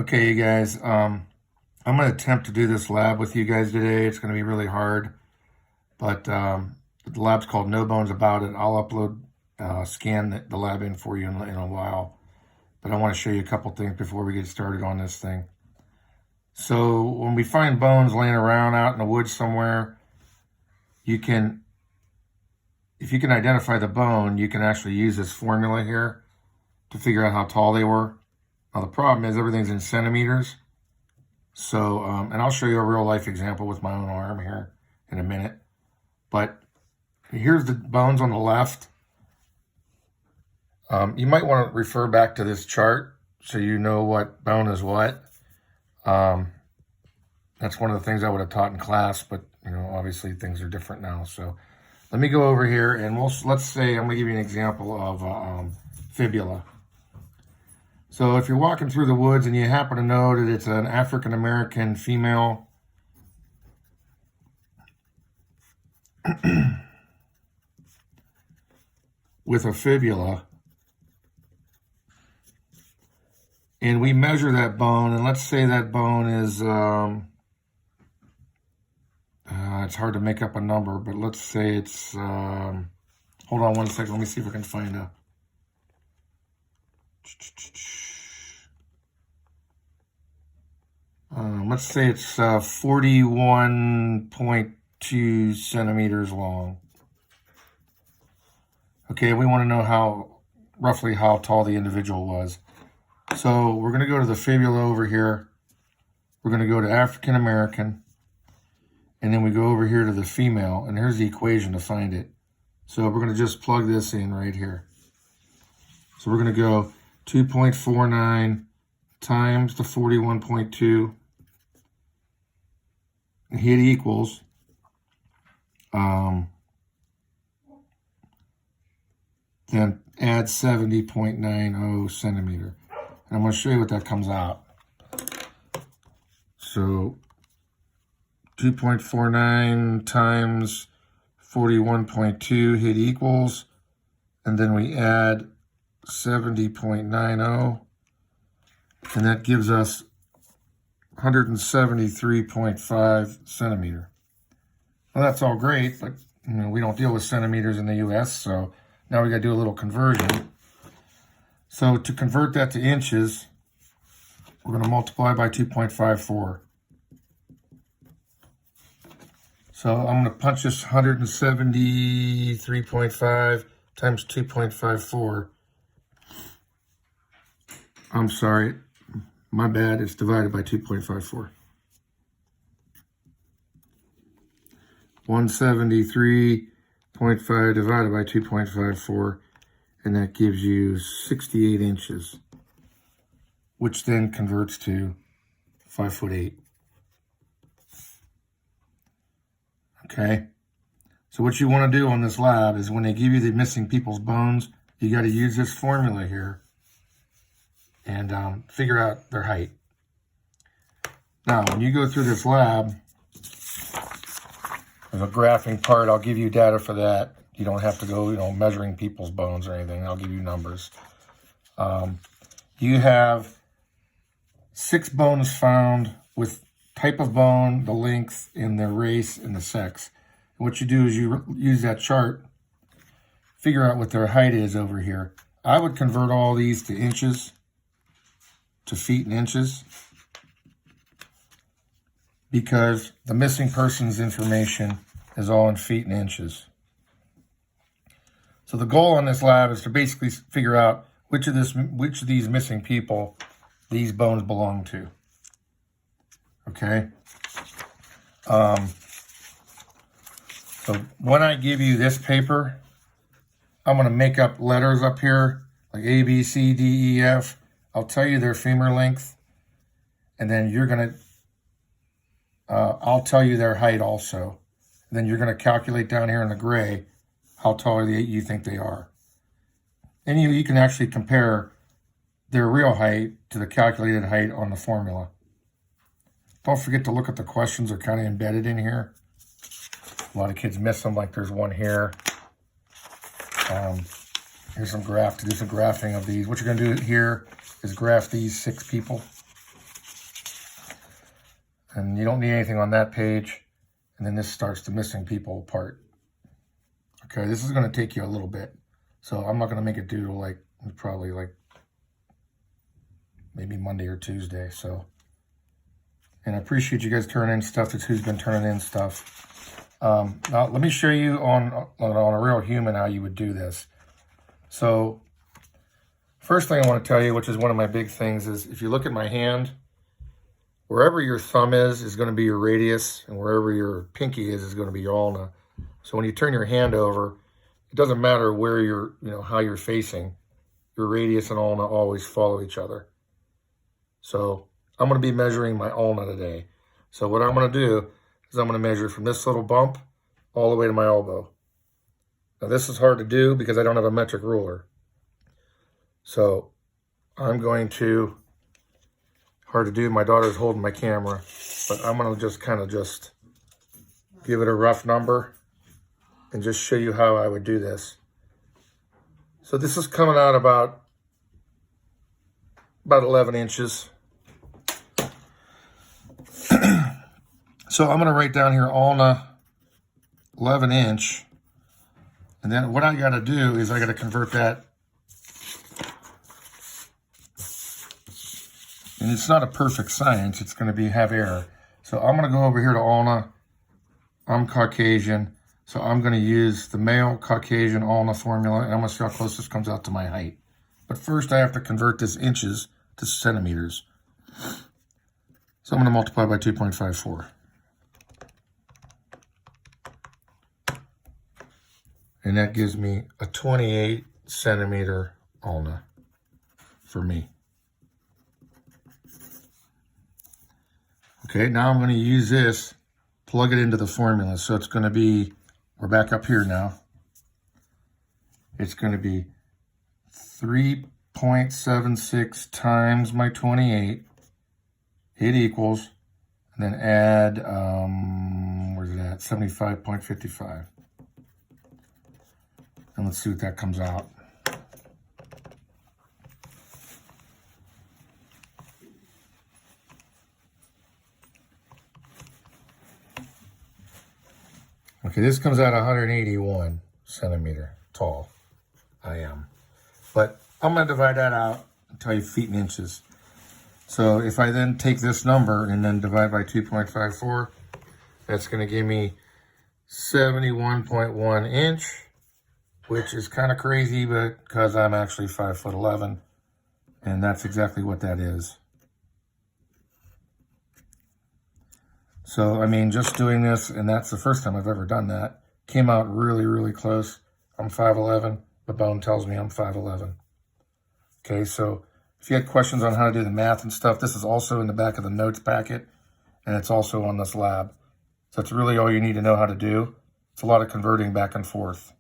Okay, you guys, I'm going to attempt to do this lab with you guys today. It's going to be really hard, but the lab's called No Bones About It. I'll upload, scan the lab in for you in a while, but I want to show you a couple things before we get started on this thing. So when we find bones laying around out in the woods somewhere, if you can identify the bone, you can actually use this formula here to figure out how tall they were. Now the problem is everything's in centimeters. So, and I'll show you a real life example with my own arm here in a minute. But here's the bones on the left. You might want to refer back to this chart so you know what bone is what. That's one of the things I would have taught in class, but obviously things are different now. So let me go over here and let's say I'm gonna give you an example of fibula. So if you're walking through the woods and you happen to know that it's an African-American female with a fibula, and we measure that bone, and let's say that bone is, it's hard to make up a number, but let's say it's, hold on one second, let me see if I can find a, let's say it's 41.2 centimeters long. Okay, we want to know roughly how tall the individual was. So we're going to go to the fibula over here. We're going to go to African American. And then we go over here to the female. And here's the equation to find it. So we're going to just plug this in right here. So we're going to go 2.49 times the 41.2. Hit equals. Then add 70.90 centimeter. And I'm going to show you what that comes out. So 2.49 times 41.2 hit equals, and then we add 70.90, and that gives us 173.5 centimeter. Well, that's all great, but we don't deal with centimeters in the US, so now we got to do a little conversion. So to convert that to inches, we're going to multiply by 2.54. So I'm going to punch this 173.5 times 2.54. I'm sorry, my bad, it's divided by 2.54. 173.5 divided by 2.54, and that gives you 68 inches, which then converts to 5'8". Okay, so what you want to do on this lab is when they give you the missing people's bones, you got to use this formula here and figure out their height. Now, when you go through this lab, there's a graphing part. I'll give you data for that. You don't have to go, measuring people's bones or anything. I'll give you numbers. You have 6 bones found with type of bone, the length, and the race, and the sex. And what you do is you use that chart, figure out what their height is over here. I would convert all these to inches, to feet and inches, because the missing person's information is all in feet and inches. So the goal on this lab is to basically figure out which of these missing people these bones belong to. Okay. So when I give you this paper, I'm going to make up letters up here like A, B, C, D, E, F. I'll tell you their femur length, and then you're going to, I'll tell you their height also. And then you're going to calculate down here in the gray how tall you think they are. And you can actually compare their real height to the calculated height on the formula. Don't forget to look at the questions. They're kind of embedded in here. A lot of kids miss them, like there's one here. Here's some graph to do some graphing of these. What you're going to do here is graph these 6 people. And you don't need anything on that page. And then this starts the missing people part. Okay, this is going to take you a little bit. So I'm not going to make it due to like, probably like maybe Monday or Tuesday. So, and I appreciate you guys turning in stuff. That's who's been turning in stuff. Now let me show you on a real human how you would do this. So first thing I want to tell you, which is one of my big things, is if you look at my hand, wherever your thumb is going to be your radius, and wherever your pinky is going to be your ulna. So when you turn your hand over, it doesn't matter where you're, how you're facing. Your radius and ulna always follow each other. So I'm going to be measuring my ulna today. So what I'm going to do is I'm going to measure from this little bump all the way to my elbow. Now this is hard to do because I don't have a metric ruler. So I'm going to, hard to do, my daughter's holding my camera, but I'm going to just kind of just give it a rough number and just show you how I would do this. So this is coming out about 11 inches. So I'm going to write down here ulna 11 inch. And then what I got to do is I got to convert that. And it's not a perfect science. It's going to have error. So I'm going to go over here to ulna. I'm Caucasian. So I'm going to use the male Caucasian ulna formula. And I'm going to see how close this comes out to my height. But first I have to convert this inches to centimeters. So I'm going to multiply by 2.54. And that gives me a 28 centimeter ulna for me. Okay, now I'm going to use this, plug it into the formula. So it's going to be, we're back up here now. It's going to be 3.76 times my 28. It equals, and then add, where's it at? 75.55. And let's see what that comes out. Okay, this comes out 181 centimeter tall. I am. But I'm going to divide that out and tell you feet and inches. So if I then take this number and then divide by 2.54, that's going to give me 71.1 inch, which is kind of crazy, but because I'm actually 5'11", and that's exactly what that is. So, I mean, just doing this, and that's the first time I've ever done that, came out really, really close. I'm 5'11", the bone tells me I'm 5'11". Okay, so if you had questions on how to do the math and stuff, this is also in the back of the notes packet, and it's also on this lab. So it's really all you need to know how to do. It's a lot of converting back and forth.